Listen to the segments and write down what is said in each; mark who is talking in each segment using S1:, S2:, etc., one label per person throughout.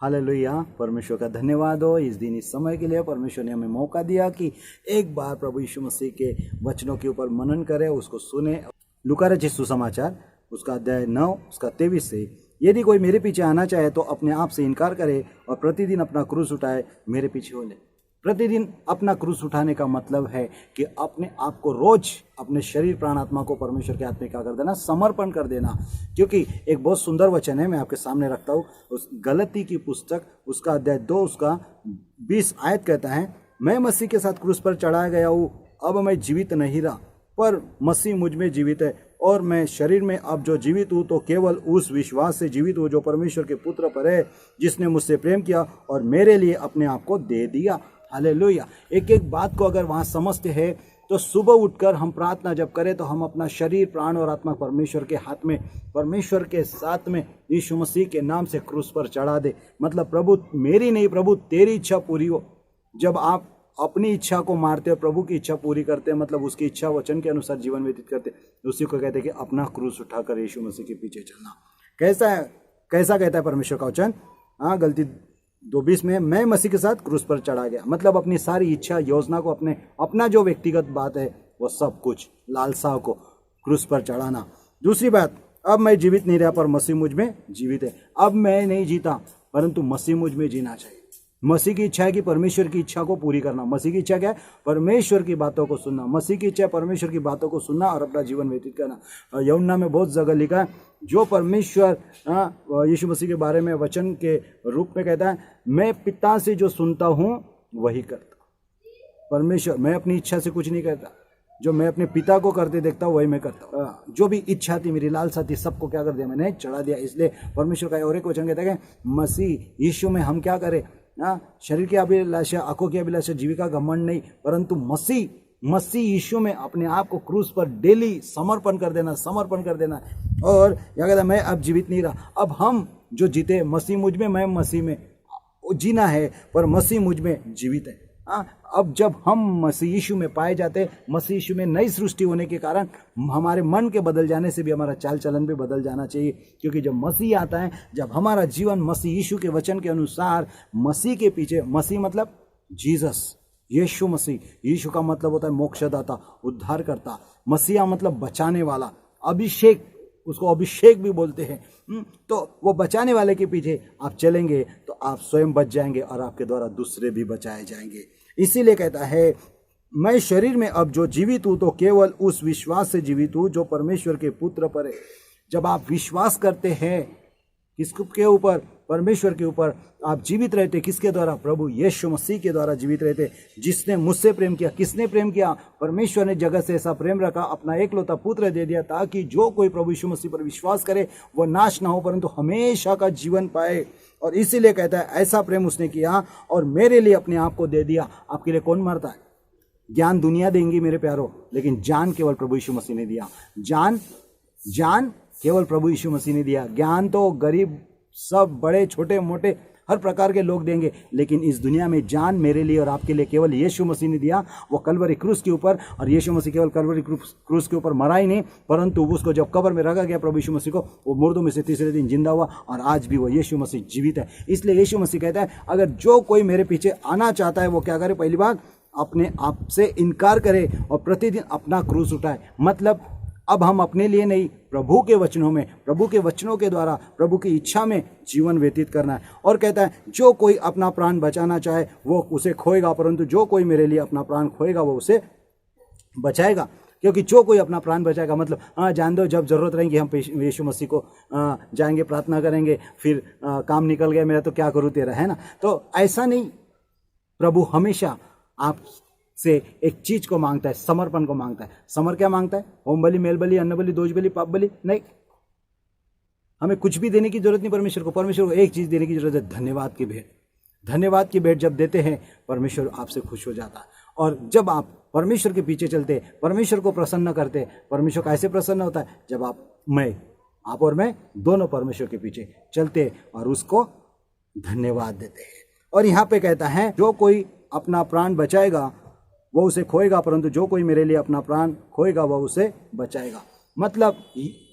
S1: Hallelujah. परमेश्वर का धन्यवाद हो इस दिन इस समय के लिए। परमेश्वर ने हमें मौका दिया कि एक बार प्रभु यीशु मसीह के वचनों के ऊपर मनन करें, उसको सुने। लूका रचित सुसमाचार उसका अध्याय 9 उसका 23 से, यदि कोई मेरे पीछे आना चाहे तो अपने आप से इनकार करे और प्रतिदिन अपना क्रूस उठाए मेरे पीछे हो ले। प्रतिदिन अपना क्रूस उठाने का मतलब है कि अपने आप को रोज अपने शरीर प्राण आत्मा को परमेश्वर के हाथ में क्या कर देना, समर्पण कर देना। क्योंकि एक बहुत सुंदर वचन है, मैं आपके सामने रखता हूँ। उस गलती की पुस्तक उसका अध्याय 2 उसका 20 आयत कहता है, मैं मसीह के साथ क्रूस पर चढ़ाया गया हूँ, अब मैं जीवित नहीं रहा पर मसीह मुझ में जीवित है, और मैं शरीर में अब जो जीवित हूँ तो केवल उस विश्वास से जीवित हूँ जो परमेश्वर के पुत्र पर है, जिसने मुझसे प्रेम किया और मेरे लिए अपने आप को दे दिया। हालेलुया। एक एक बात को अगर वहाँ समझते हैं तो सुबह उठकर हम प्रार्थना जब करें तो हम अपना शरीर प्राण और आत्मा परमेश्वर के हाथ में, परमेश्वर के साथ में यीशु मसीह के नाम से क्रूस पर चढ़ा दे। मतलब प्रभु मेरी नहीं, प्रभु तेरी इच्छा पूरी हो। जब आप अपनी इच्छा को मारते हो, प्रभु की इच्छा पूरी करते हैं, मतलब उसकी इच्छा वचन के अनुसार जीवन व्यतीत करते, उसी को कहते हैं कि अपना क्रूस उठाकर यीशु मसीह के पीछे चलना। कैसा है, कैसा कहता है परमेश्वर का वचन? हाँ, गलती 2:20 में, मैं मसीह के साथ क्रूस पर चढ़ा गया। मतलब अपनी सारी इच्छा योजना को, अपना जो व्यक्तिगत बात है वो सब कुछ लालसाओं को क्रूस पर चढ़ाना। दूसरी बात, अब मैं जीवित नहीं रहा पर मसीह मुझ में जीवित है। अब मैं नहीं जीता परंतु मसीह मुझ में जीना चाहिए। मसीह की इच्छा है कि परमेश्वर की इच्छा को पूरी करना। मसीह की इच्छा क्या है? परमेश्वर की बातों को सुनना। मसीह की इच्छा है परमेश्वर की बातों को सुनना और अपना जीवन व्यतीत करना। यूहन्ना में बहुत जगह लिखा है, जो परमेश्वर यीशु मसीह के बारे में वचन के रूप में कहता है, मैं पिता से जो सुनता हूँ वही करता। परमेश्वर, मैं अपनी इच्छा से कुछ नहीं करता, जो मैं अपने पिता को करते देखता हूँ वही मैं करता हूँ। जो भी इच्छा थी, मेरी लालसा थी, सबको क्या कर दिया, मैंने चढ़ा दिया। इसलिए परमेश्वर का और एक वचन कहता है कि मसीह यीशु में हम क्या करें, शरीर की अभिलाषा, आंखों की अभिलाषा, जीविका घमंड नहीं, परंतु मसीह यीशु में अपने आप को क्रूस पर डेली समर्पण कर देना। और क्या कहता है, मैं अब जीवित नहीं रहा, अब हम जो जीते, मसीह मुझ में, मैं मसीह में, जीना है पर मसीह मुझ में जीवित है। अब जब हम मसीह यीशु में पाए जाते, मसीह यीशु में नई सृष्टि होने के कारण हमारे मन के बदल जाने से भी हमारा चाल चलन भी बदल जाना चाहिए। क्योंकि जब मसीह आता है, जब हमारा जीवन मसीह यीशु के वचन के अनुसार मसीह के पीछे, मसीह मतलब जीसस, यीशु मसीह, यीशु का मतलब होता है मोक्षदाता, उद्धार करता। मसीहा मतलब बचाने वाला, अभिषेक, उसको अभिषेक भी बोलते हैं। तो वो बचाने वाले के पीछे आप चलेंगे तो आप स्वयं बच जाएंगे और आपके द्वारा दूसरे भी बचाए जाएंगे। इसीलिए कहता है, मैं शरीर में अब जो जीवित हूं तो केवल उस विश्वास से जीवित हूं जो परमेश्वर के पुत्र पर है। जब आप विश्वास करते हैं किसके ऊपर? परमेश्वर के ऊपर, आप जीवित रहते किसके द्वारा? प्रभु यीशु मसीह के द्वारा जीवित रहते, जिसने मुझसे प्रेम किया। किसने प्रेम किया? परमेश्वर ने जगत से ऐसा प्रेम रखा, अपना एकलौता पुत्र दे दिया, ताकि जो कोई प्रभु यीशु मसीह पर विश्वास करे वो नाश ना हो परंतु हमेशा का जीवन पाए। और इसीलिए कहता है, ऐसा प्रेम उसने किया और मेरे लिए अपने आप को दे दिया। आपके लिए कौन मरता है? ज्ञान दुनिया देंगी मेरे प्यारो, लेकिन जान केवल प्रभु यीशु मसीह ने दिया। जान केवल प्रभु यीशु मसीह ने दिया। ज्ञान तो गरीब, सब बड़े छोटे मोटे हर प्रकार के लोग देंगे, लेकिन इस दुनिया में जान मेरे लिए और आपके लिए केवल यीशु मसीह ने दिया। वो कलवरी क्रूस के ऊपर, और यीशु मसीह केवल कलवरी क्रूस के ऊपर मरा ही नहीं, परंतु उसको जब कब्र में रखा गया प्रभु यीशु मसीह को, वो मुर्दों में से तीसरे दिन जिंदा हुआ और आज भी वो यीशु मसीह जीवित है। इसलिए यीशु मसीह कहता है, अगर जो कोई मेरे पीछे आना चाहता है वो क्या करे? पहली बात, अपने आप से इनकार करे और प्रतिदिन अपना क्रूस उठाए। मतलब अब हम अपने लिए नहीं, प्रभु के वचनों में, प्रभु के वचनों के द्वारा, प्रभु की इच्छा में जीवन व्यतीत करना है। और कहता है, जो कोई अपना प्राण बचाना चाहे वो उसे खोएगा, परंतु जो कोई मेरे लिए अपना प्राण खोएगा वो उसे बचाएगा। क्योंकि जो कोई अपना प्राण बचाएगा, मतलब जान दो, जब जरूरत रहेगी हम यीशु मसीह को जाएंगे, प्रार्थना करेंगे, फिर काम निकल गया मेरा तो क्या करूँ तेरा, है ना? तो ऐसा नहीं, प्रभु हमेशा आप से एक चीज को मांगता है, समर्पण को मांगता है। समर क्या मांगता है? होम बलि, मेल बलि, अन्न बलि, दोष बलि, पाप बलि नहीं। हमें कुछ भी देने की जरूरत नहीं परमेश्वर को एक चीज देने की जरूरत है, धन्यवाद की भेंट। धन्यवाद की भेंट जब देते हैं, परमेश्वर आपसे खुश हो जाता है। और जब आप परमेश्वर के पीछे चलते, परमेश्वर को प्रसन्न करते, परमेश्वर कैसे प्रसन्न होता है? जब आप और मैं दोनों परमेश्वर के पीछे चलते और उसको धन्यवाद देते हैं। और यहाँ पे कहता है, जो कोई अपना प्राण बचाएगा वो उसे खोएगा, परंतु जो कोई मेरे लिए अपना प्राण खोएगा वो उसे बचाएगा। मतलब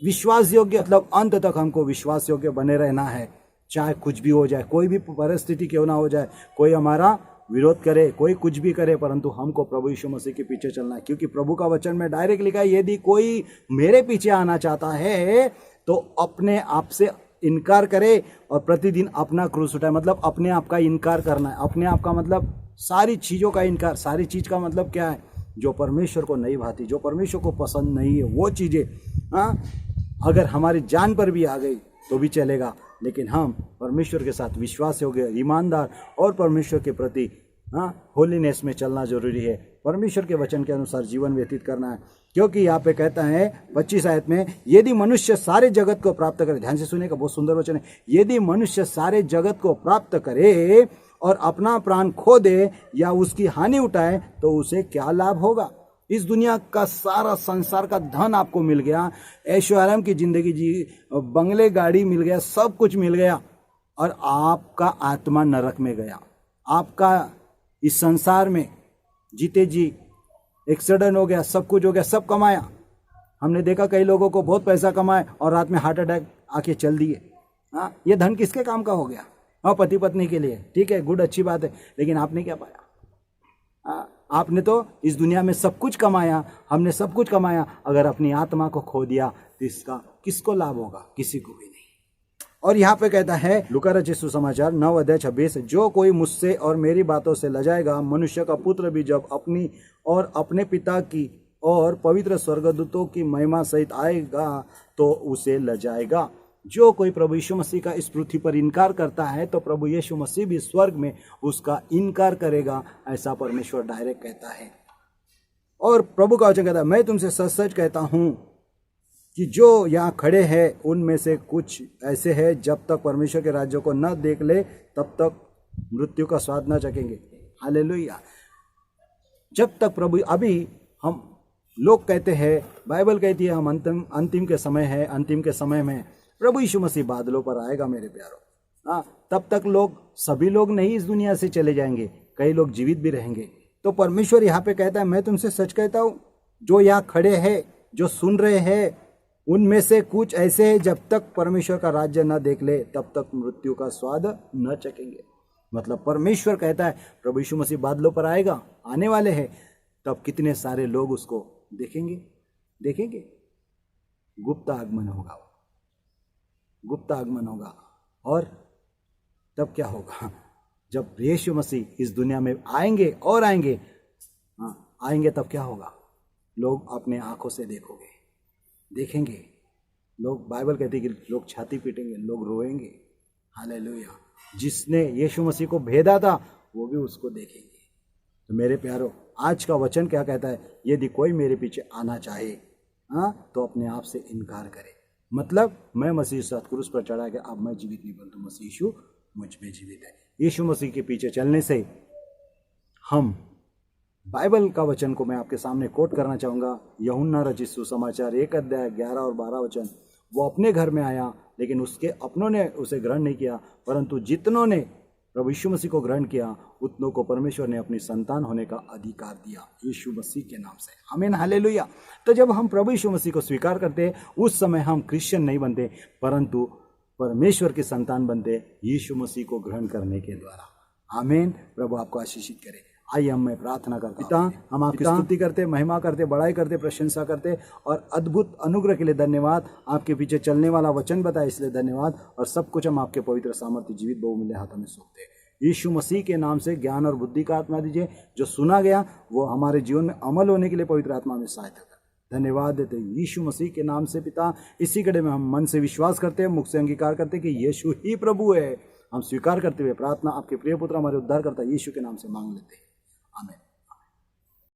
S1: विश्वास योग्य, मतलब अंत तक हमको विश्वास योग्य बने रहना है। चाहे कुछ भी हो जाए, कोई भी परिस्थिति क्यों ना हो जाए, कोई हमारा विरोध करे, कोई कुछ भी करे, परंतु हमको प्रभु यीशु मसीह के पीछे चलना है। क्योंकि प्रभु का वचन में डायरेक्ट लिखा है, यदि कोई मेरे पीछे आना चाहता है तो अपने आप से इनकार करे और प्रतिदिन अपना क्रूस उठाए। मतलब अपने आप का इनकार करना है। अपने आप का मतलब सारी चीज़ों का इनकार। सारी चीज़ का मतलब क्या है? जो परमेश्वर को नहीं भाती, जो परमेश्वर को पसंद नहीं है, वो चीज़ें अगर हमारी जान पर भी आ गई तो भी चलेगा, लेकिन हम परमेश्वर के साथ विश्वास हो गए, ईमानदार और परमेश्वर के प्रति होलीनेस में चलना जरूरी है। परमेश्वर के वचन के अनुसार जीवन व्यतीत करना है। क्योंकि यहाँ पे कहता है 25 आयत में, यदि मनुष्य सारे जगत को प्राप्त करे, ध्यान से सुनिएगा, बहुत सुंदर वचन है, यदि मनुष्य सारे जगत को प्राप्त करे और अपना प्राण खो दे या उसकी हानि उठाए तो उसे क्या लाभ होगा? इस दुनिया का सारा संसार का धन आपको मिल गया, ऐशो आराम की जिंदगी जी, बंगले गाड़ी मिल गया, सब कुछ मिल गया, और आपका आत्मा नरक में गया। आपका इस संसार में जीते जी एक्सीडेंट हो गया, सब कुछ हो गया, सब कमाया। हमने देखा कई लोगों को बहुत पैसा कमाए और रात में हार्ट अटैक आके चल दिए। ये धन किसके काम का हो गया? पति पत्नी के लिए, ठीक है, गुड, अच्छी बात है, लेकिन आपने क्या पाया? आपने तो इस दुनिया में सब कुछ कमाया, हमने सब कुछ कमाया, अगर अपनी आत्मा को खो दिया तो इसका किसको लाभ होगा? किसी को भी नहीं। और यहाँ पे कहता है लूका रचित सुसमाचार 9:26, जो कोई मुझसे और मेरी बातों से लजाएगा, मनुष्य का पुत्र भी जब अपनी और अपने पिता की और पवित्र स्वर्गदूतों की महिमा सहित आएगा तो उसे लजाएगा। जो कोई प्रभु यीशु मसीह का इस पृथ्वी पर इनकार करता है तो प्रभु यीशु मसीह भी स्वर्ग में उसका इनकार करेगा, ऐसा परमेश्वर डायरेक्ट कहता है। और प्रभु का वचन कहता है, मैं तुमसे सच सच कहता हूं कि जो यहाँ खड़े हैं उनमें से कुछ ऐसे हैं, जब तक परमेश्वर के राज्य को न देख ले तब तक मृत्यु का स्वाद न चखेंगे। हालेलुया। जब तक प्रभु, अभी हम लोग कहते हैं, बाइबल कहती है हम अंतिम के समय है, अंतिम के समय में प्रभु यीशु मसीह बादलों पर आएगा मेरे प्यारों। तब तक लोग, सभी लोग नहीं इस दुनिया से चले जाएंगे, कई लोग जीवित भी रहेंगे। तो परमेश्वर यहाँ पे कहता है, मैं तुमसे सच कहता हूँ, जो यहाँ खड़े हैं, जो सुन रहे हैं, उनमें से कुछ ऐसे हैं, जब तक परमेश्वर का राज्य न देख ले तब तक मृत्यु का स्वाद न चखेंगे। मतलब परमेश्वर कहता है प्रभु यीशु मसीह बादलों पर आएगा, आने वाले हैं, तब कितने सारे लोग उसको देखेंगे। गुप्त आगमन होगा, गुप्त आगमन होगा। और तब क्या होगा? जब यीशु मसीह इस दुनिया में आएंगे और आएंगे, तब क्या होगा? लोग अपने आंखों से देखेंगे। लोग, बाइबल कहती है कि लोग छाती पीटेंगे, लोग रोएंगे। हालेलुया। जिसने यीशु मसीह को भेदा था वो भी उसको देखेंगे। तो मेरे प्यारो, आज का वचन क्या कहता है? यदि कोई मेरे पीछे आना चाहे तो अपने आप से इनकार करे। मतलब मैं मसीह के साथ क्रूस पर चढ़ा के अब मैं जीवित नहीं बनता, मसीह यीशु मुझ में जीवित है। यीशु मसीह के पीछे चलने से हम, बाइबल का वचन को मैं आपके सामने कोट करना चाहूँगा। यूहन्ना रचित सुसमाचार 1:11 और 12 वचन, वो अपने घर में आया लेकिन उसके अपनों ने उसे ग्रहण नहीं किया, परंतु जितनों ने प्रभु यीशु मसीह को ग्रहण किया उतनों को परमेश्वर ने अपनी संतान होने का अधिकार दिया, यीशु मसीह के नाम से। आमीन, हालेलुया। तो जब हम प्रभु यीशु मसीह को स्वीकार करते हैं उस समय हम क्रिश्चियन नहीं बनते, परंतु परमेश्वर के संतान बनते यीशु मसीह को ग्रहण करने के द्वारा। आमीन। प्रभु आपको आशीषित करे। आइए हम मैं प्रार्थना करता पिता, हम आपकी स्तुति करते, महिमा करते, बड़ाई करते, प्रशंसा करते, और अद्भुत अनुग्रह के लिए धन्यवाद। आपके पीछे चलने वाला वचन बताए इसलिए धन्यवाद, और सब कुछ हम आपके पवित्र सामर्थ्य जीवित बहुमूल्य हाथों में सौंपते हैं। यीशु मसीह के नाम से ज्ञान और बुद्धि का आत्मा दीजिए, जो सुना गया वो हमारे जीवन में अमल होने के लिए पवित्र आत्मा में सहायता कर। धन्यवाद देते यीशु मसीह के नाम से पिता। इसी कड़े में हम मन से विश्वास करते हैं, मुख से अंगीकार करते हैं कि यीशु ही प्रभु है। हम स्वीकार करते हुए प्रार्थना आपके प्रिय पुत्र हमारे उद्धारकर्ता यीशु के नाम से मांग लेते हैं। आमीन।